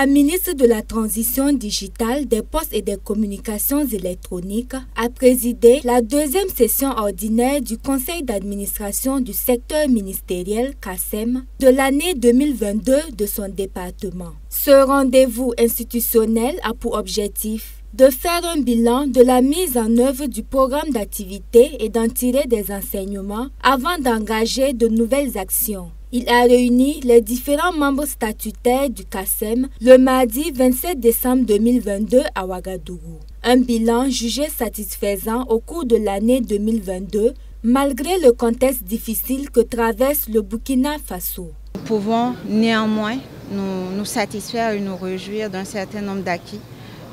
La ministre de la Transition digitale, des Postes et des Communications électroniques a présidé la deuxième session ordinaire du Conseil d'administration du secteur ministériel CACEM de l'année 2022 de son département. Ce rendez-vous institutionnel a pour objectif de faire un bilan de la mise en œuvre du programme d'activité et d'en tirer des enseignements avant d'engager de nouvelles actions. Il a réuni les différents membres statutaires du CACEM le mardi 27 décembre 2022 à Ouagadougou. Un bilan jugé satisfaisant au cours de l'année 2022, malgré le contexte difficile que traverse le Burkina Faso. Nous pouvons néanmoins nous satisfaire et nous réjouir d'un certain nombre d'acquis,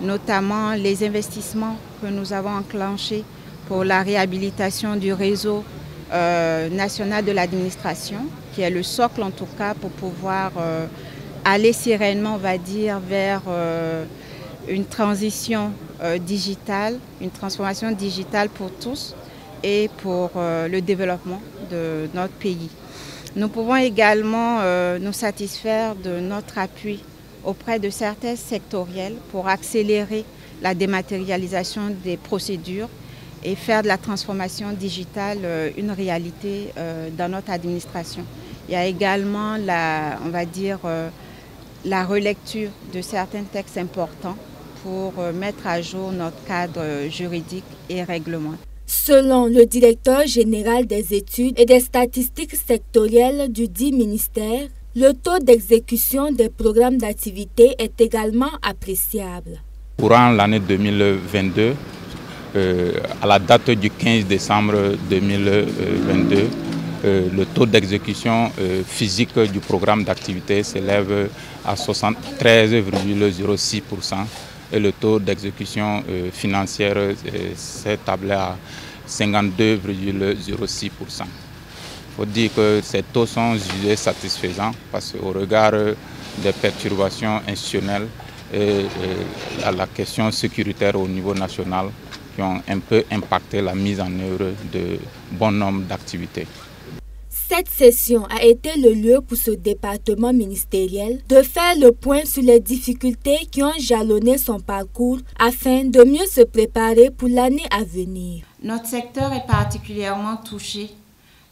notamment les investissements que nous avons enclenchés pour la réhabilitation du réseau national de l'administration, qui est le socle en tout cas pour pouvoir aller sereinement, on va dire, vers une transition digitale, une transformation digitale pour tous et pour le développement de notre pays. Nous pouvons également nous satisfaire de notre appui auprès de certains sectoriels pour accélérer la dématérialisation des procédures et faire de la transformation digitale une réalité dans notre administration. Il y a également la relecture de certains textes importants pour mettre à jour notre cadre juridique et réglementaire. Selon le directeur général des études et des statistiques sectorielles du dit ministère, le taux d'exécution des programmes d'activité est également appréciable. Courant l'année 2022, à la date du 15 décembre 2022, le taux d'exécution physique du programme d'activité s'élève à 73,06% et le taux d'exécution financière s'est tablé à 52,06%. Il faut dire que ces taux sont jugés satisfaisants parce qu'au regard des perturbations institutionnelles et la question sécuritaire au niveau national qui ont un peu impacté la mise en œuvre de bon nombre d'activités. Cette session a été le lieu pour ce département ministériel de faire le point sur les difficultés qui ont jalonné son parcours afin de mieux se préparer pour l'année à venir. Notre secteur est particulièrement touché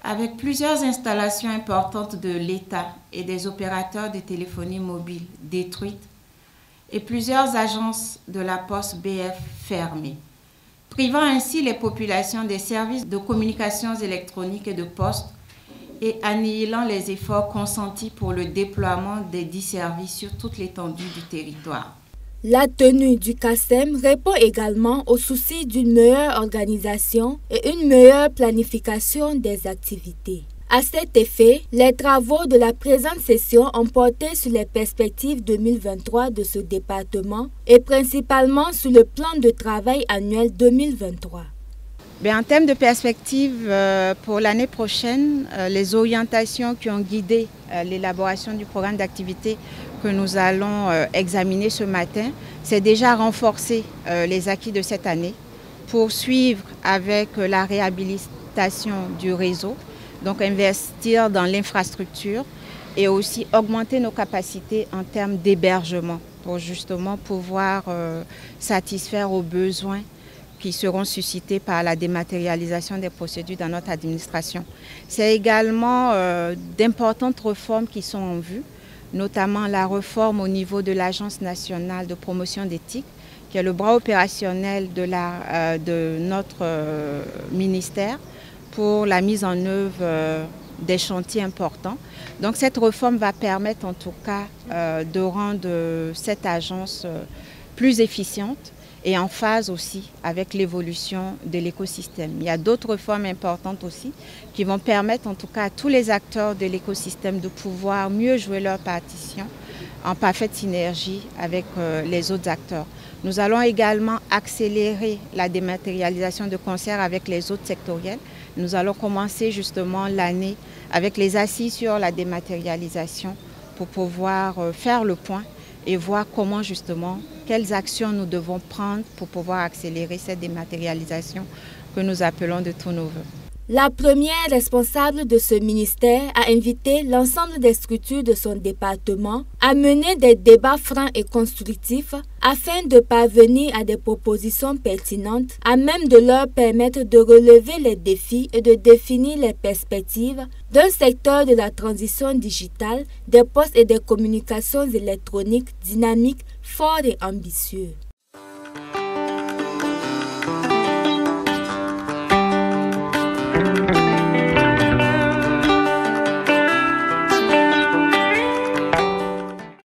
avec plusieurs installations importantes de l'État et des opérateurs de téléphonie mobile détruites et plusieurs agences de la Poste BF fermées, privant ainsi les populations des services de communications électroniques et de poste et annihilant les efforts consentis pour le déploiement des 10 services sur toute l'étendue du territoire. La tenue du CACEM répond également au souci d'une meilleure organisation et une meilleure planification des activités. À cet effet, les travaux de la présente session ont porté sur les perspectives 2023 de ce département et principalement sur le plan de travail annuel 2023. En termes de perspectives pour l'année prochaine, les orientations qui ont guidé l'élaboration du programme d'activité que nous allons examiner ce matin, c'est déjà renforcer les acquis de cette année, poursuivre avec la réhabilitation du réseau, donc investir dans l'infrastructure et aussi augmenter nos capacités en termes d'hébergement pour justement pouvoir satisfaire aux besoins qui seront suscités par la dématérialisation des procédures dans notre administration. C'est également d'importantes réformes qui sont en vue, notamment la réforme au niveau de l'Agence nationale de promotion d'éthique, qui est le bras opérationnel de notre ministère pour la mise en œuvre des chantiers importants. Donc cette réforme va permettre en tout cas de rendre cette agence plus efficiente et en phase aussi avec l'évolution de l'écosystème. Il y a d'autres réformes importantes aussi qui vont permettre en tout cas à tous les acteurs de l'écosystème de pouvoir mieux jouer leur partition en parfaite synergie avec les autres acteurs. Nous allons également accélérer la dématérialisation de concert avec les autres sectoriels. Nous allons commencer justement l'année avec les assises sur la dématérialisation pour pouvoir faire le point et voir comment justement, quelles actions nous devons prendre pour pouvoir accélérer cette dématérialisation que nous appelons de tous nos vœux. La première responsable de ce ministère a invité l'ensemble des structures de son département à mener des débats francs et constructifs afin de parvenir à des propositions pertinentes à même de leur permettre de relever les défis et de définir les perspectives d'un secteur de la transition digitale, des postes et des communications électroniques dynamiques, fort et ambitieux.